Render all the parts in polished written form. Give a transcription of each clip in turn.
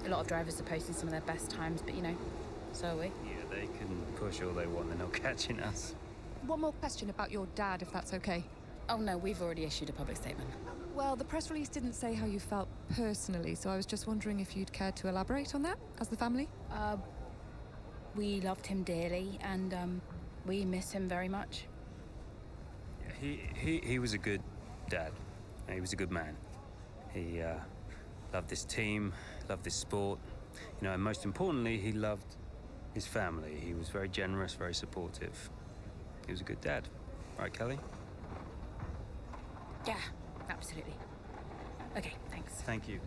A lot of drivers are posting some of their best times, but, you know, so are we. Yeah, they can push all they want. They're not catching us. One more question about your dad, if that's okay. Oh, no, we've already issued a public statement. Well, the press release didn't say how you felt personally, so I was just wondering if you'd care to elaborate on that, as the family? We loved him dearly, and we miss him very much. Yeah, he was a good dad. He was a good man. He loved this team, loved this sport. You know, and most importantly, he loved his family. He was very generous, very supportive. He was a good dad. Right, Kelly? Yeah, absolutely. Okay, thanks. Thank you.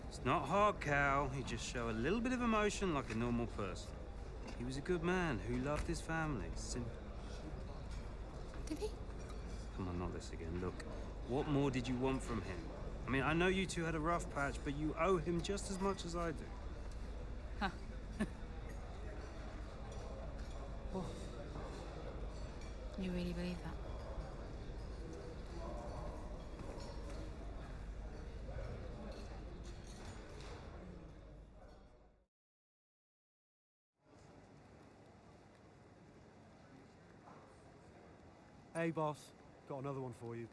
It's not hard, Cal. You just show a little bit of emotion like a normal person. He was a good man who loved his family. Simple. Did he? Come on, not this again. Look, what more did you want from him? I mean, I know you two had a rough patch, but you owe him just as much as I do. Huh. What? You really believe that? Hey, boss. Got another one for you.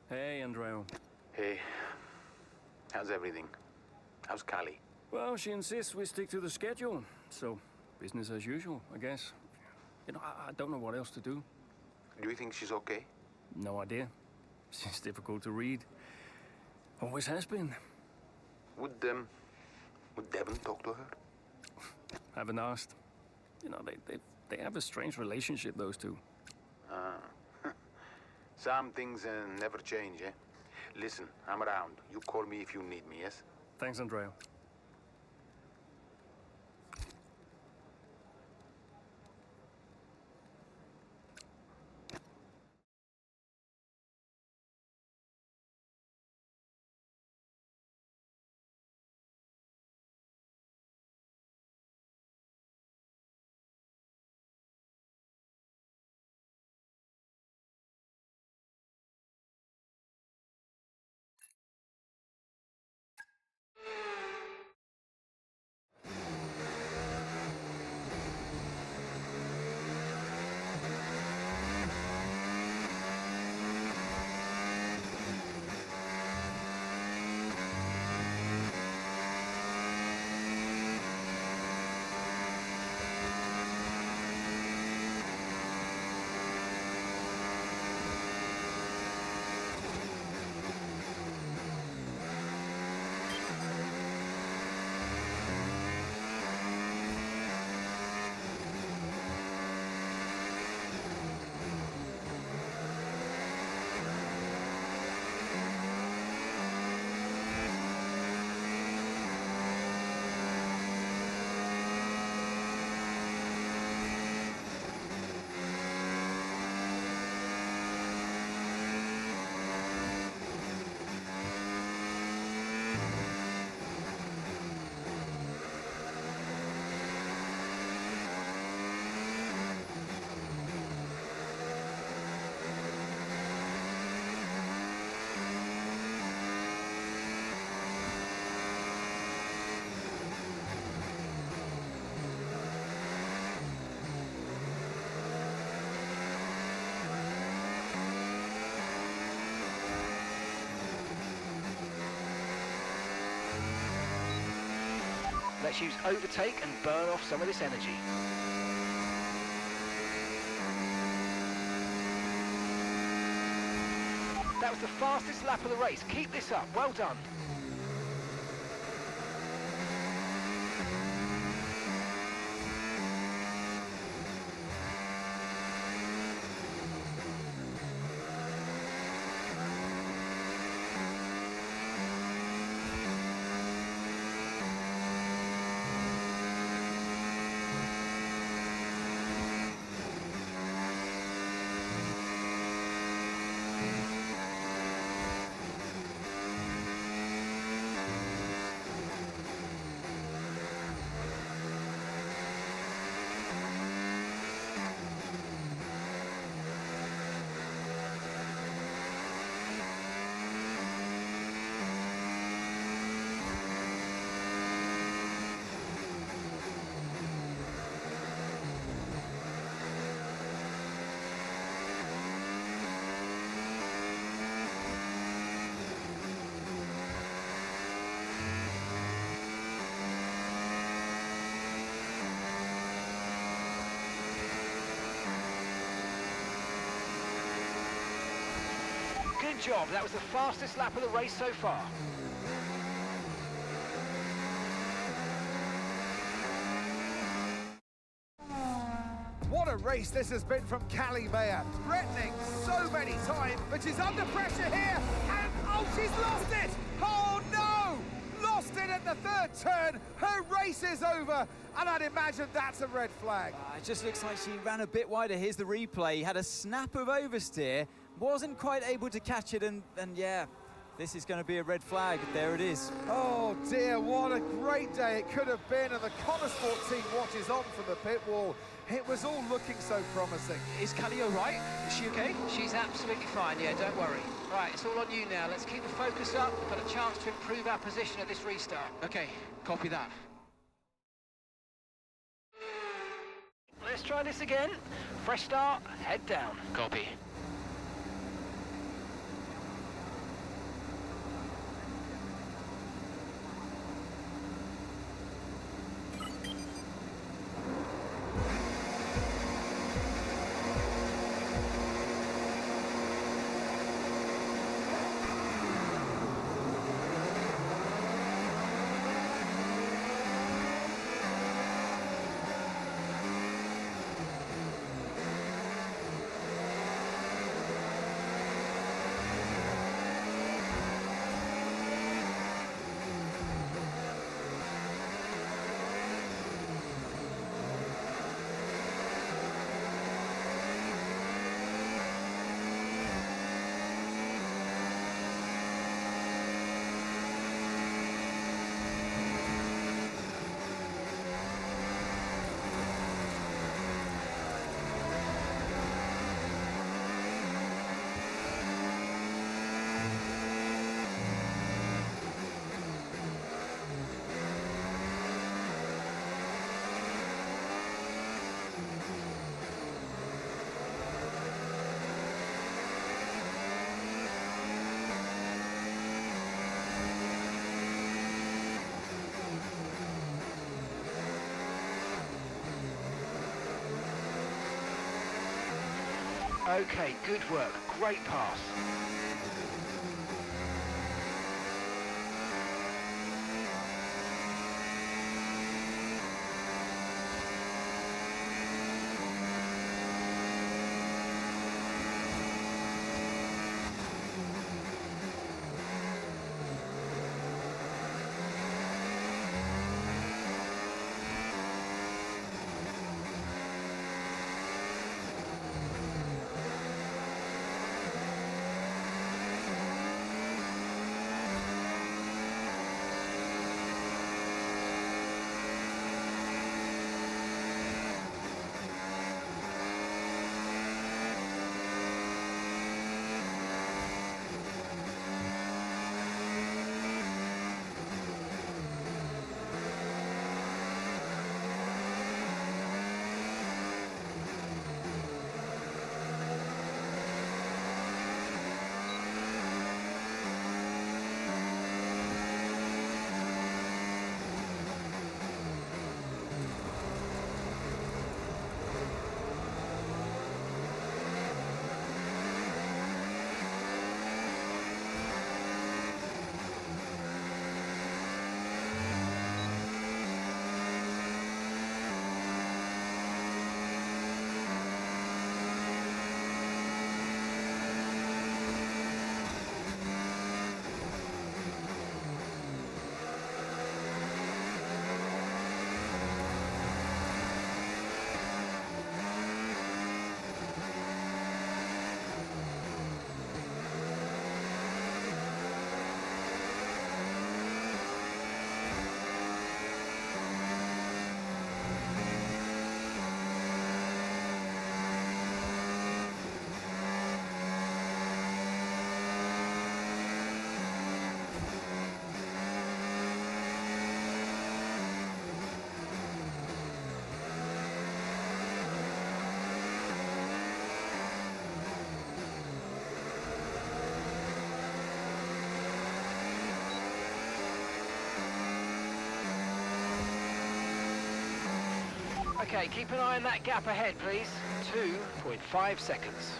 Hey, Andrea. Hey, how's everything? How's Callie? Well, she insists we stick to the schedule, so business as usual, I guess. You know, I don't know what else to do. Do you think she's okay? No idea. She's difficult to read. Always has been. Would Devon talk to her? Haven't asked. You know, they have a strange relationship, those two. Some things never change, eh? Listen, I'm around. You call me if you need me, yes? Thanks, Andrea. Let's use overtake and burn off some of this energy. That was the fastest lap of the race. Keep this up. Well done. Good job. That was the fastest lap of the race so far. What a race this has been from Callie Mayer. Threatening so many times, but she's under pressure here. And, oh, she's lost it! Oh, no! Lost it at the third turn. Her race is over. And I'd imagine that's a red flag. It just looks like she ran a bit wider. Here's the replay. Had a snap of oversteer. Wasn't quite able to catch it. And yeah, this is going to be a red flag. There it is. Oh, dear. What a great day it could have been. And the Konnersport team watches on from the pit wall. It was all looking so promising. Is Callie all right? Is she okay? She's absolutely fine, yeah, don't worry. Right, it's all on you now. Let's keep the focus up. We've got a chance to improve our position at this restart. Okay, copy that. Let's try this again. Fresh start, head down. Copy. Okay, good work. Great pass. Okay, keep an eye on that gap ahead, please. 2.5 seconds.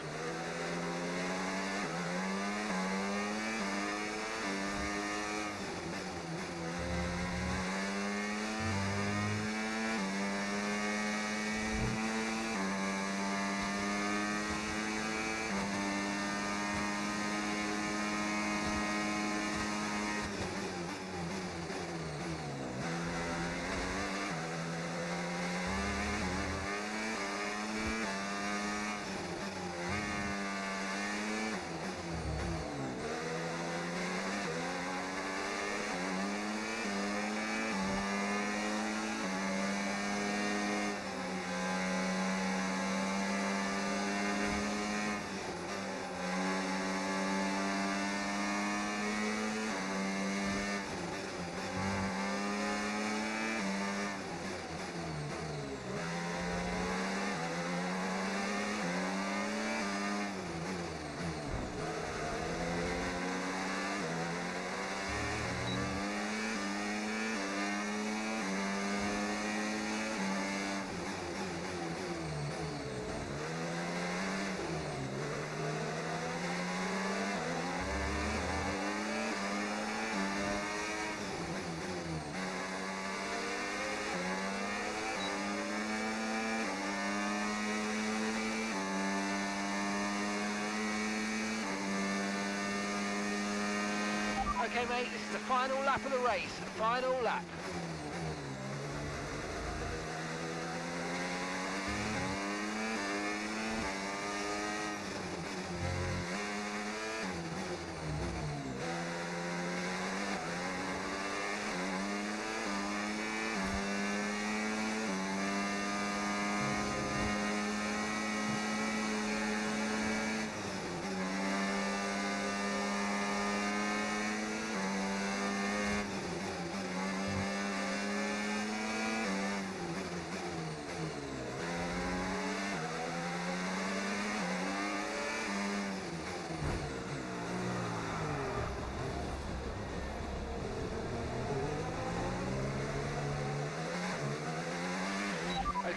Okay, mate, this is the final lap of the race. Final lap.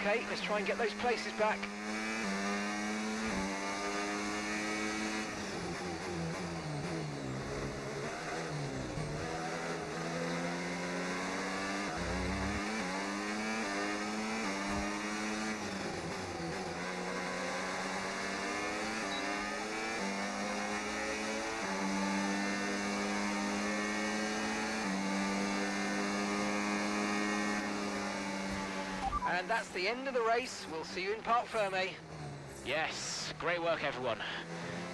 Okay, let's try and get those places back. And that's the end of the race. We'll see you in Parc Fermé. Yes, great work, everyone.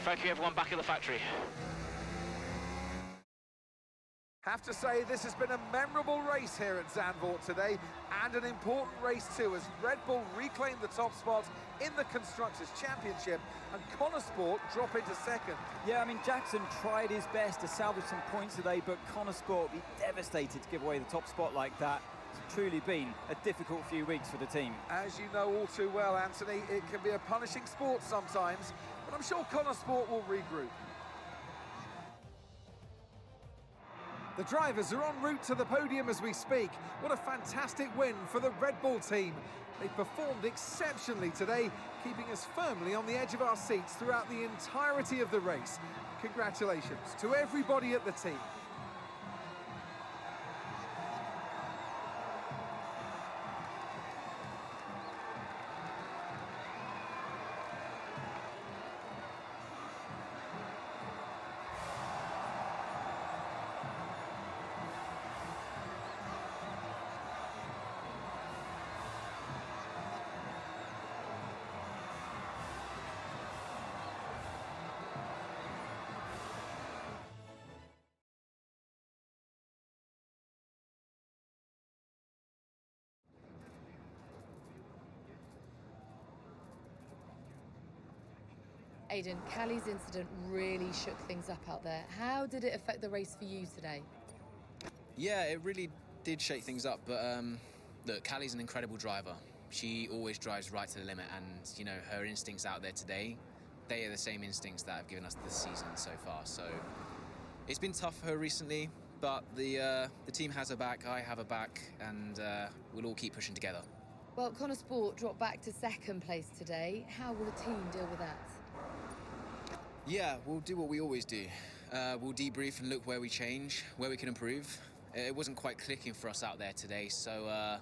Thank you, everyone back at the factory. Have to say, this has been a memorable race here at Zandvoort today, and an important race too, as Red Bull reclaimed the top spot in the Constructors' Championship, and Konnersport drop into second. Yeah, I mean, Jackson tried his best to salvage some points today, but Konnersport will be devastated to give away the top spot like that. It's truly been a difficult few weeks for the team. As you know all too well, Anthony, it can be a punishing sport sometimes, but I'm sure Konnersport will regroup. The drivers are en route to the podium as we speak. What a fantastic win for the Red Bull team. They performed exceptionally today, keeping us firmly on the edge of our seats throughout the entirety of the race. Congratulations to everybody at the team. Aidan, Callie's incident really shook things up out there. How did it affect the race for you today? Yeah, it really did shake things up, but look, Callie's an incredible driver. She always drives right to the limit, and, you know, her instincts out there today, they are the same instincts that have given us this season so far. So it's been tough for her recently, but the team has her back, I have her back, and we'll all keep pushing together. Well, Konnersport dropped back to second place today. How will the team deal with that? Yeah, we'll do what we always do. We'll debrief and look where we change, where we can improve. It wasn't quite clicking for us out there today, so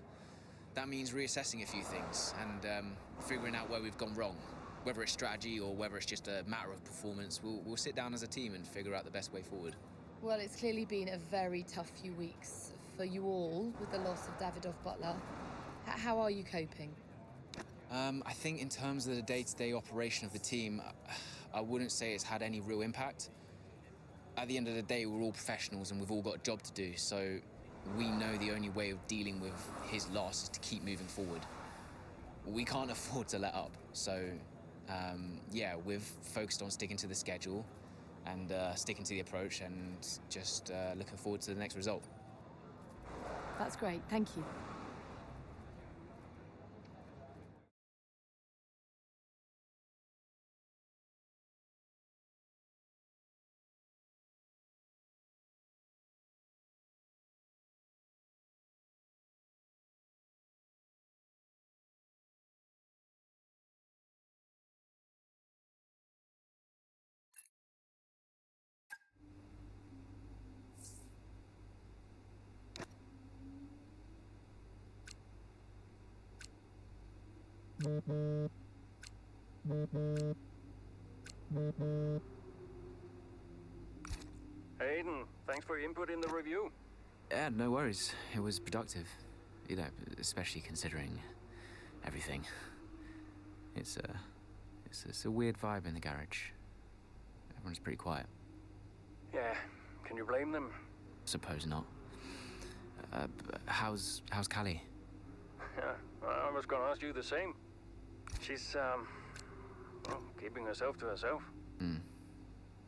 that means reassessing a few things and figuring out where we've gone wrong. Whether it's strategy or whether it's just a matter of performance, we'll sit down as a team and figure out the best way forward. Well, it's clearly been a very tough few weeks for you all with the loss of Davidoff Butler. How are you coping? I think in terms of the day-to-day operation of the team, I wouldn't say it's had any real impact. At the end of the day, we're all professionals and we've all got a job to do, so we know the only way of dealing with his loss is to keep moving forward. We can't afford to let up, so yeah, we've focused on sticking to the schedule and sticking to the approach and just looking forward to the next result. That's great, thank you. Hayden, thanks for your input in the review. Yeah, no worries. It was productive. You know, especially considering everything. It's a weird vibe in the garage. Everyone's pretty quiet. Yeah, can you blame them? Suppose not. How's Callie? Yeah, I was gonna ask you the same. She's, well, keeping herself to herself.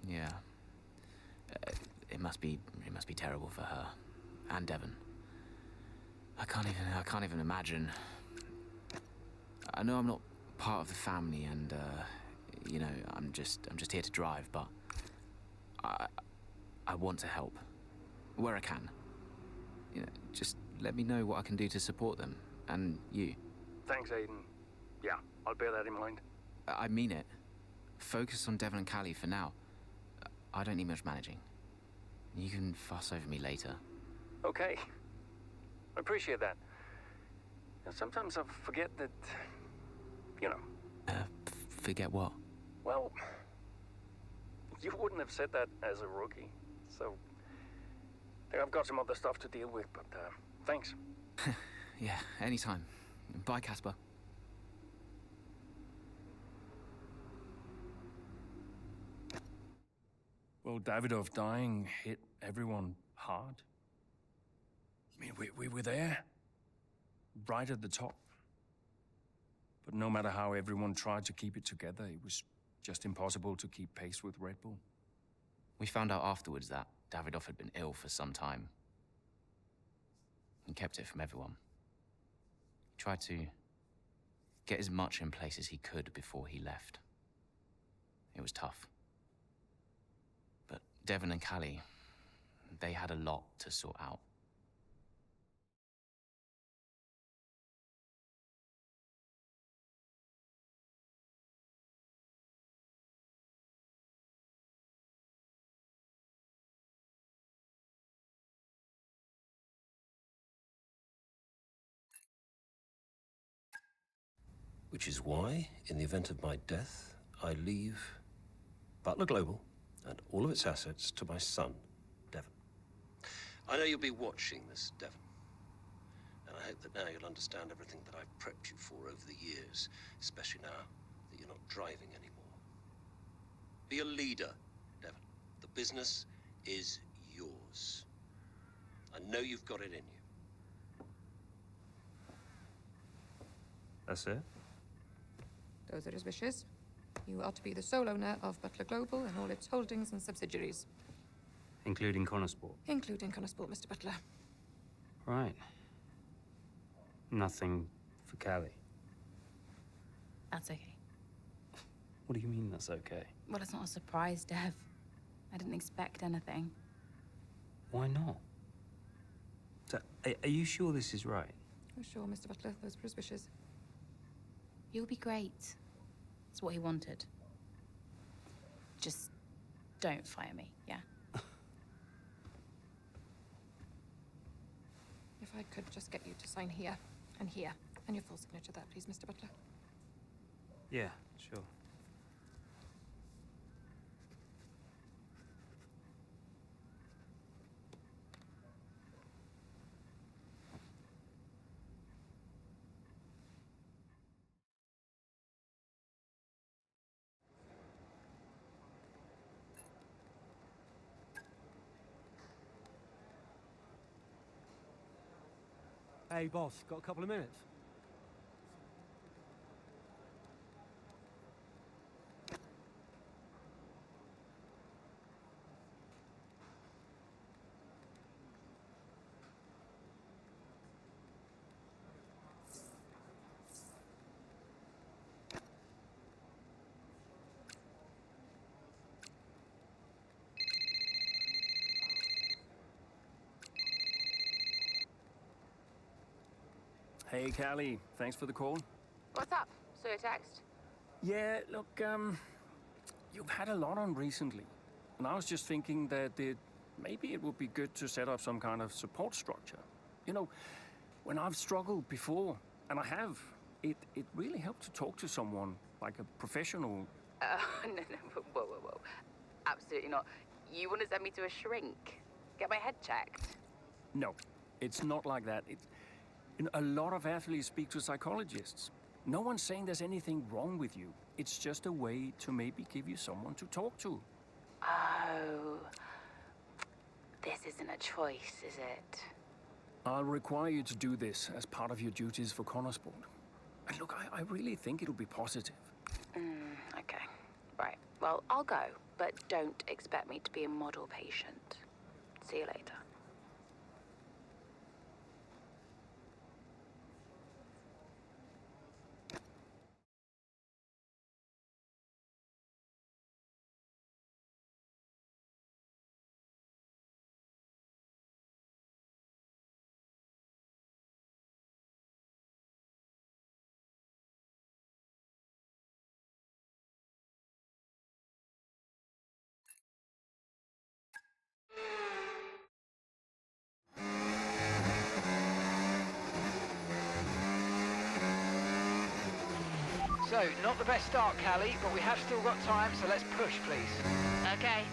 Yeah. It must be terrible for her. And Devon. I can't even imagine. I know I'm not part of the family and, you know, I'm just here to drive, but I want to help. Where I can. You know, just let me know what I can do to support them. And you. Thanks, Aiden. Yeah, I'll bear that in mind. I mean it. Focus on Devon and Callie for now. I don't need much managing. You can fuss over me later. Okay. I appreciate that. And sometimes I forget that, you know. Forget what? Well, you wouldn't have said that as a rookie. So, I think I've got some other stuff to deal with, but thanks. Yeah, anytime. Bye, Casper. Well, Davidoff dying hit everyone hard. I mean, we were there, right at the top. But no matter how everyone tried to keep it together, it was just impossible to keep pace with Red Bull. We found out afterwards that Davidoff had been ill for some time. He kept it from everyone. He tried to get as much in place as he could before he left. It was tough. But Devon and Callie, they had a lot to sort out. Which is why, in the event of my death, I leave Butler Global and all of its assets to my son, Devon. I know you'll be watching this, Devon. And I hope that now you'll understand everything that I've prepped you for over the years, especially now that you're not driving anymore. Be a leader, Devon. The business is yours. I know you've got it in you. That's it? Those are his wishes. You are to be the sole owner of Butler Global and all its holdings and subsidiaries. Including Konnersport? Including Konnersport, Mr. Butler. Right. Nothing for Callie? That's okay. What do you mean that's okay? Well, it's not a surprise, Dev. I didn't expect anything. Why not? So, are you sure this is right? Oh, sure, Mr. Butler. Those were his wishes. You'll be great. That's what he wanted. Just don't fire me, yeah? If I could just get you to sign here, and your full signature there, please, Mr. Butler. Yeah, sure. Hey, boss, got a couple of minutes? Hey, Callie. Thanks for the call. What's up? Saw your text. Yeah, look, you've had a lot on recently. And I was just thinking that maybe it would be good to set up some kind of support structure. You know, when I've struggled before, and I have, it really helped to talk to someone, like a professional. No, whoa. Absolutely not. You want to send me to a shrink? Get my head checked? No, it's not like that. A lot of athletes speak to psychologists. No one's saying there's anything wrong with you. It's just a way to maybe give you someone to talk to. Oh. This isn't a choice, is it? I'll require you to do this as part of your duties for Konnersport. And look, I really think it'll be positive. Okay. Right. Well, I'll go, but don't expect me to be a model patient. See you later. So, not the best start, Callie, but we have still got time, so let's push, please. Okay.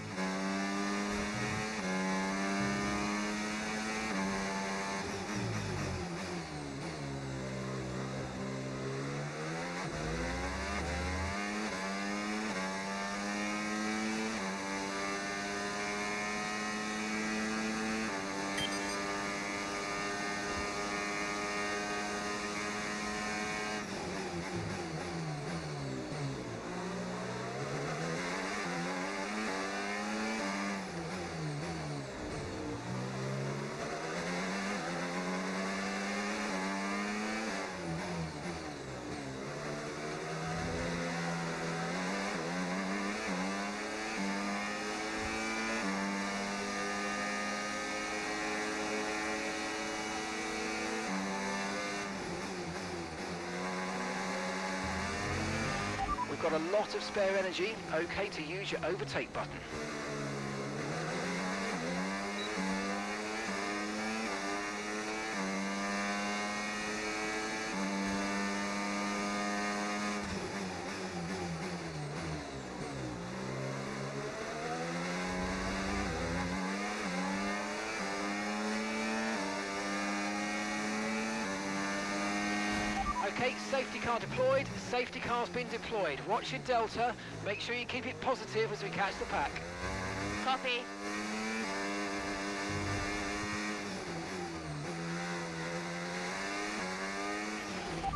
We've got a lot of spare energy, okay to use your overtake button. Okay, safety car deployed, safety car's been deployed. Watch your delta, make sure you keep it positive as we catch the pack. Copy.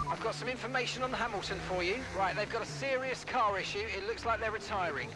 I've got some information on Hamilton for you. Right, they've got a serious car issue. It looks like they're retiring.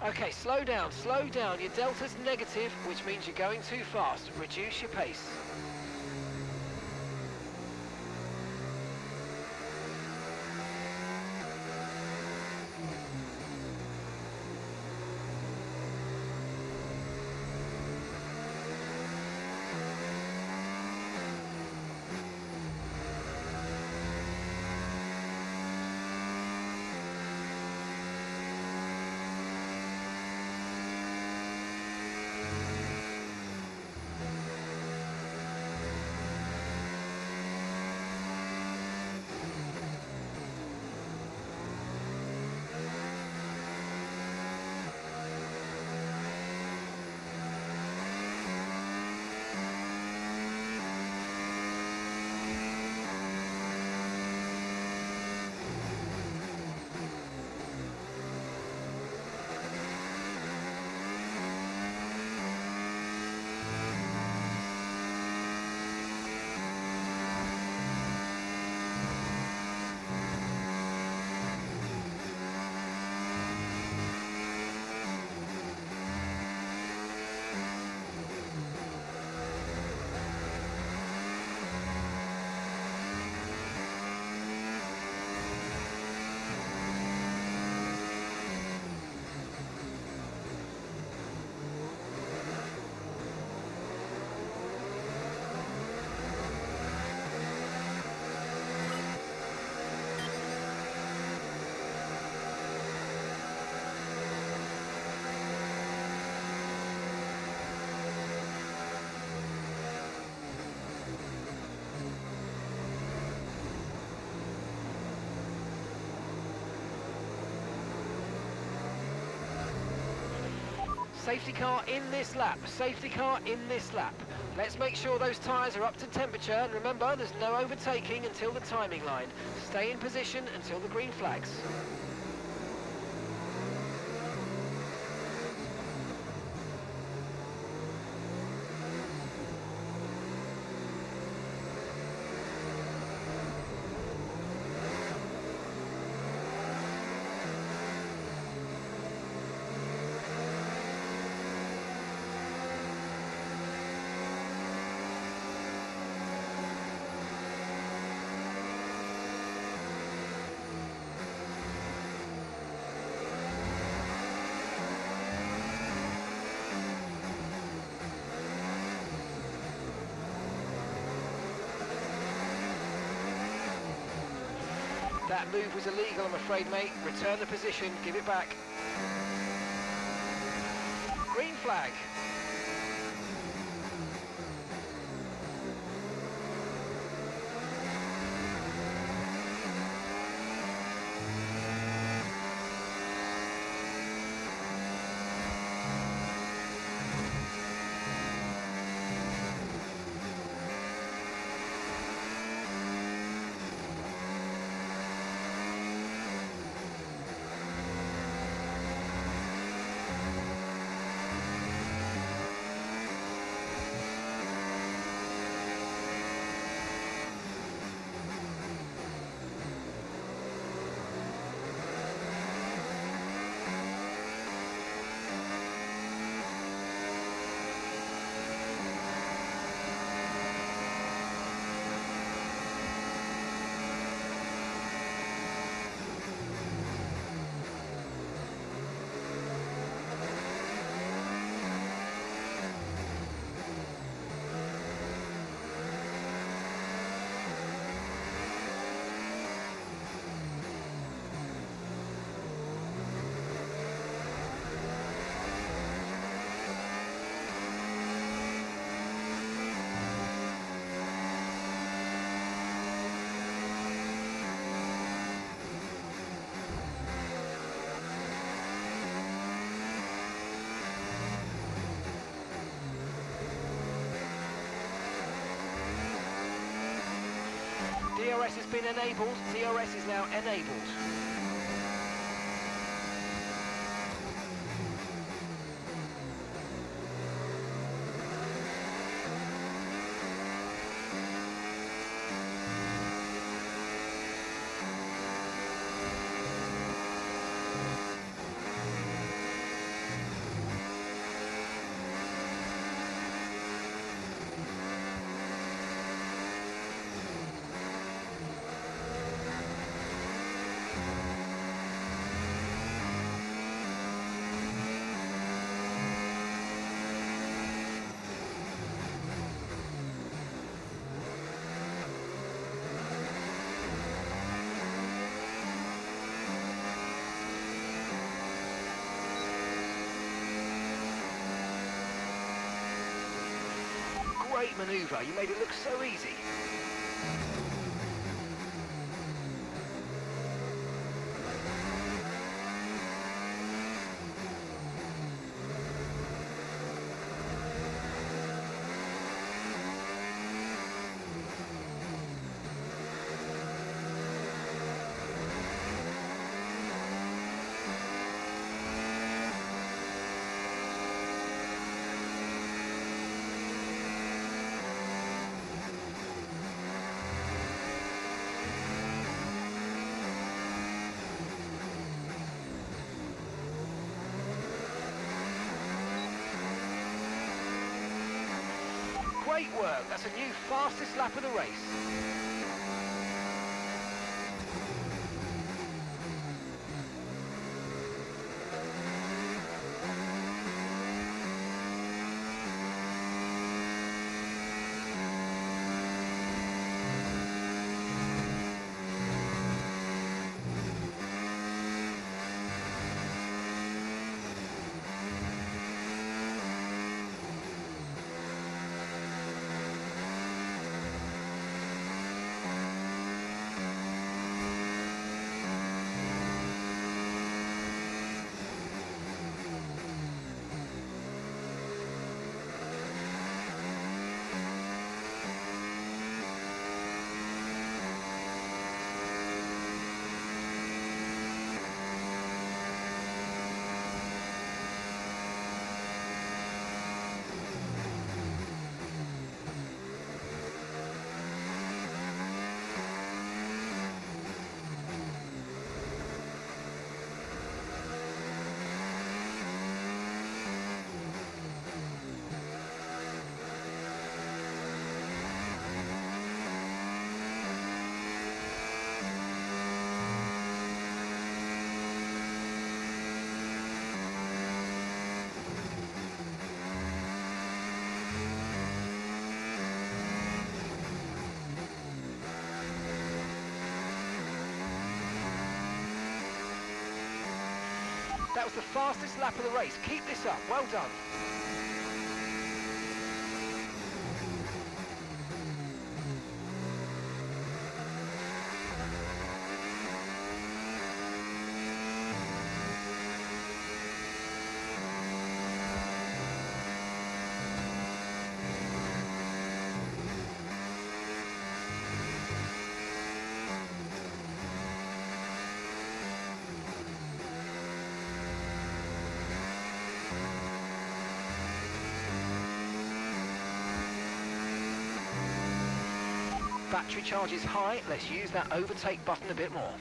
Okay, slow down, slow down. Your delta's negative, which means you're going too fast. Reduce your pace. Safety car in this lap. Safety car in this lap. Let's make sure those tyres are up to temperature, and remember, there's no overtaking until the timing line. Stay in position until the green flags. That move was illegal, I'm afraid, mate. Return the position, give it back. Green flag. DRS has been enabled. DRS is now enabled. Great manoeuvre, you made it look so easy. Great work, that's a new fastest lap of the race. That was the fastest lap of the race. Keep this up. Well done. Battery charge is high. Let's use that overtake button a bit more.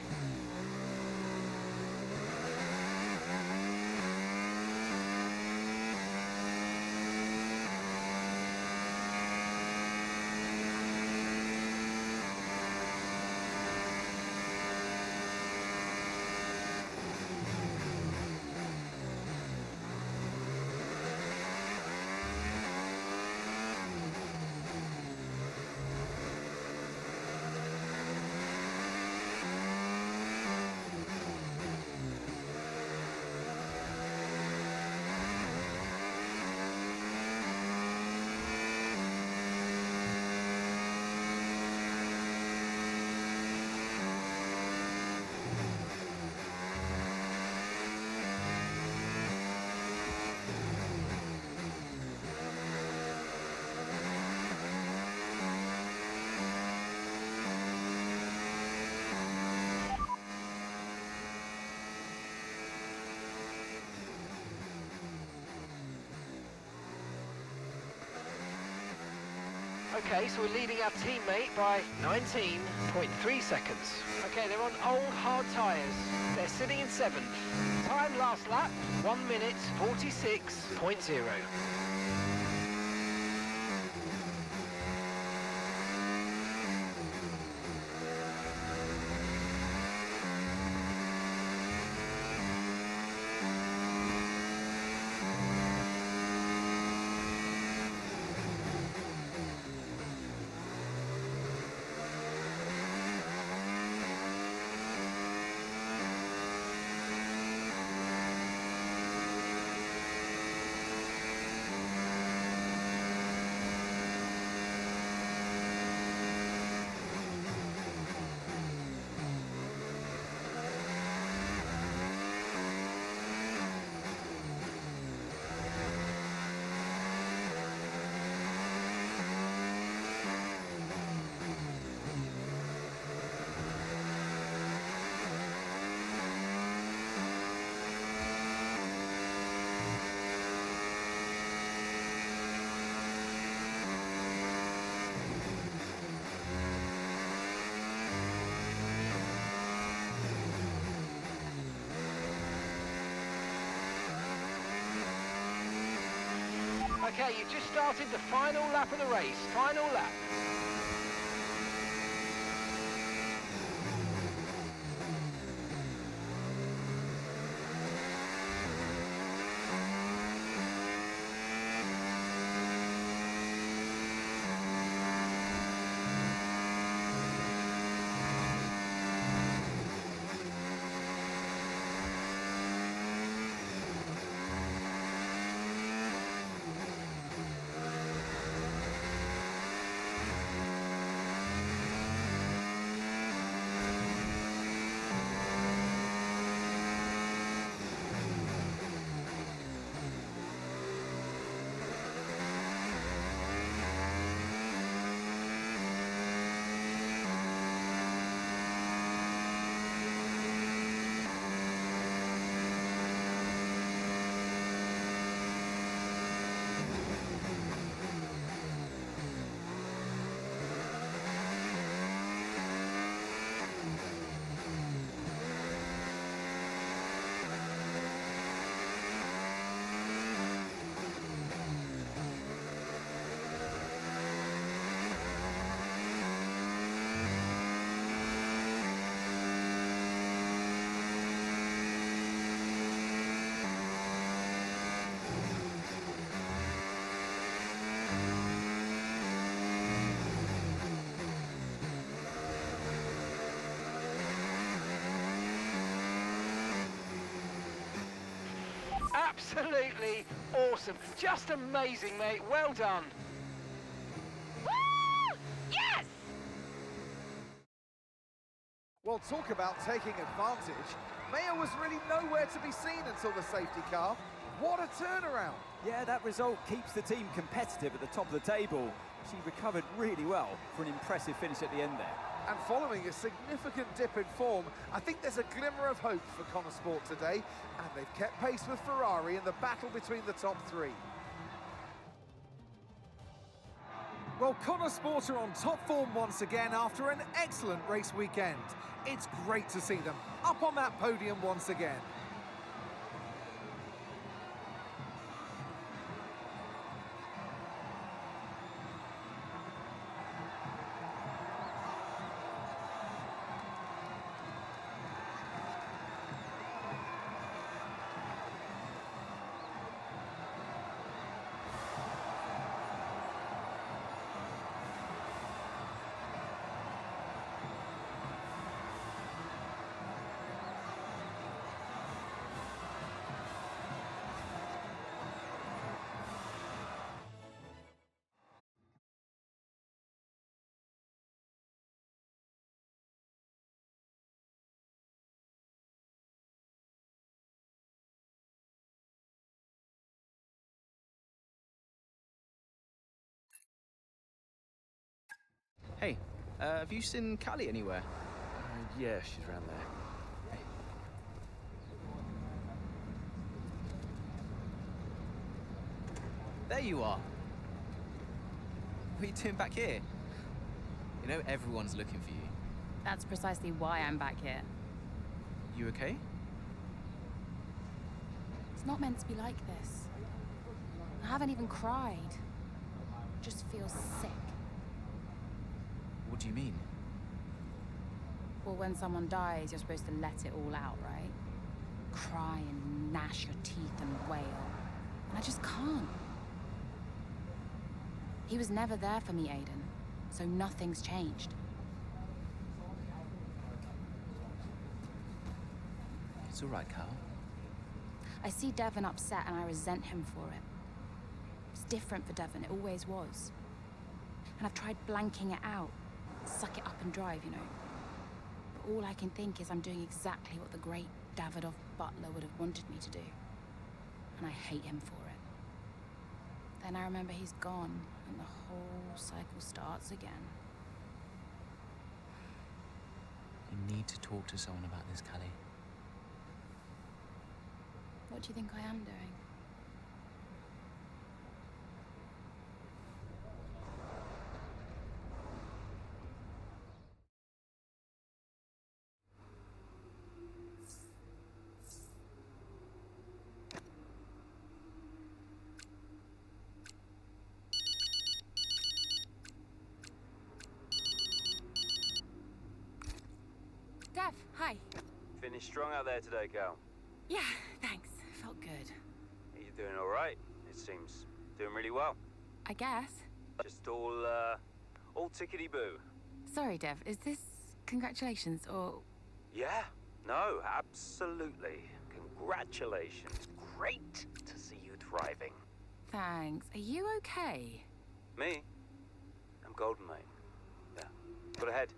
Okay, so we're leading our teammate by 19.3 seconds. Okay, they're on old hard tyres. They're sitting in 7th. Time last lap, 1 minute 46.0. Okay, you've just started the final lap of the race. Final lap. Absolutely awesome. Just amazing, mate. Well done. Woo! Yes! Well, talk about taking advantage. Maya was really nowhere to be seen until the safety car. What a turnaround. Yeah, that result keeps the team competitive at the top of the table. She recovered really well for an impressive finish at the end there. And following a significant dip in form, I think there's a glimmer of hope for Konnersport today, and they've kept pace with Ferrari in the battle between the top three. Well, Konnersport are on top form once again after an excellent race weekend. It's great to see them up on that podium once again. Hey, have you seen Callie anywhere? Yeah, she's around there. Hey. There you are. What are you doing back here? You know everyone's looking for you. That's precisely why I'm back here. You okay? It's not meant to be like this. I haven't even cried. Just feel sick. What do you mean? Well, when someone dies, you're supposed to let it all out, right? Cry and gnash your teeth and wail. And I just can't. He was never there for me, Aiden. So nothing's changed. It's all right, Carl. I see Devon upset and I resent him for it. It's different for Devon, it always was. And I've tried blanking it out. Suck it up and drive, you know. But all I can think is I'm doing exactly what the great Davidoff butler would have wanted me to do. And I hate him for it. Then I remember he's gone, and the whole cycle starts again. You need to talk to someone about this, Callie. What do you think I am doing? Dev, hi. Finished strong out there today, Cal. Yeah, thanks. Felt good. Are you doing all right? It seems doing really well. I guess. Just all tickety-boo. Sorry, Dev. Is this congratulations or... Yeah, no, absolutely. Congratulations. Great to see you thriving. Thanks. Are you okay? Me? I'm golden, mate. Yeah. Got ahead.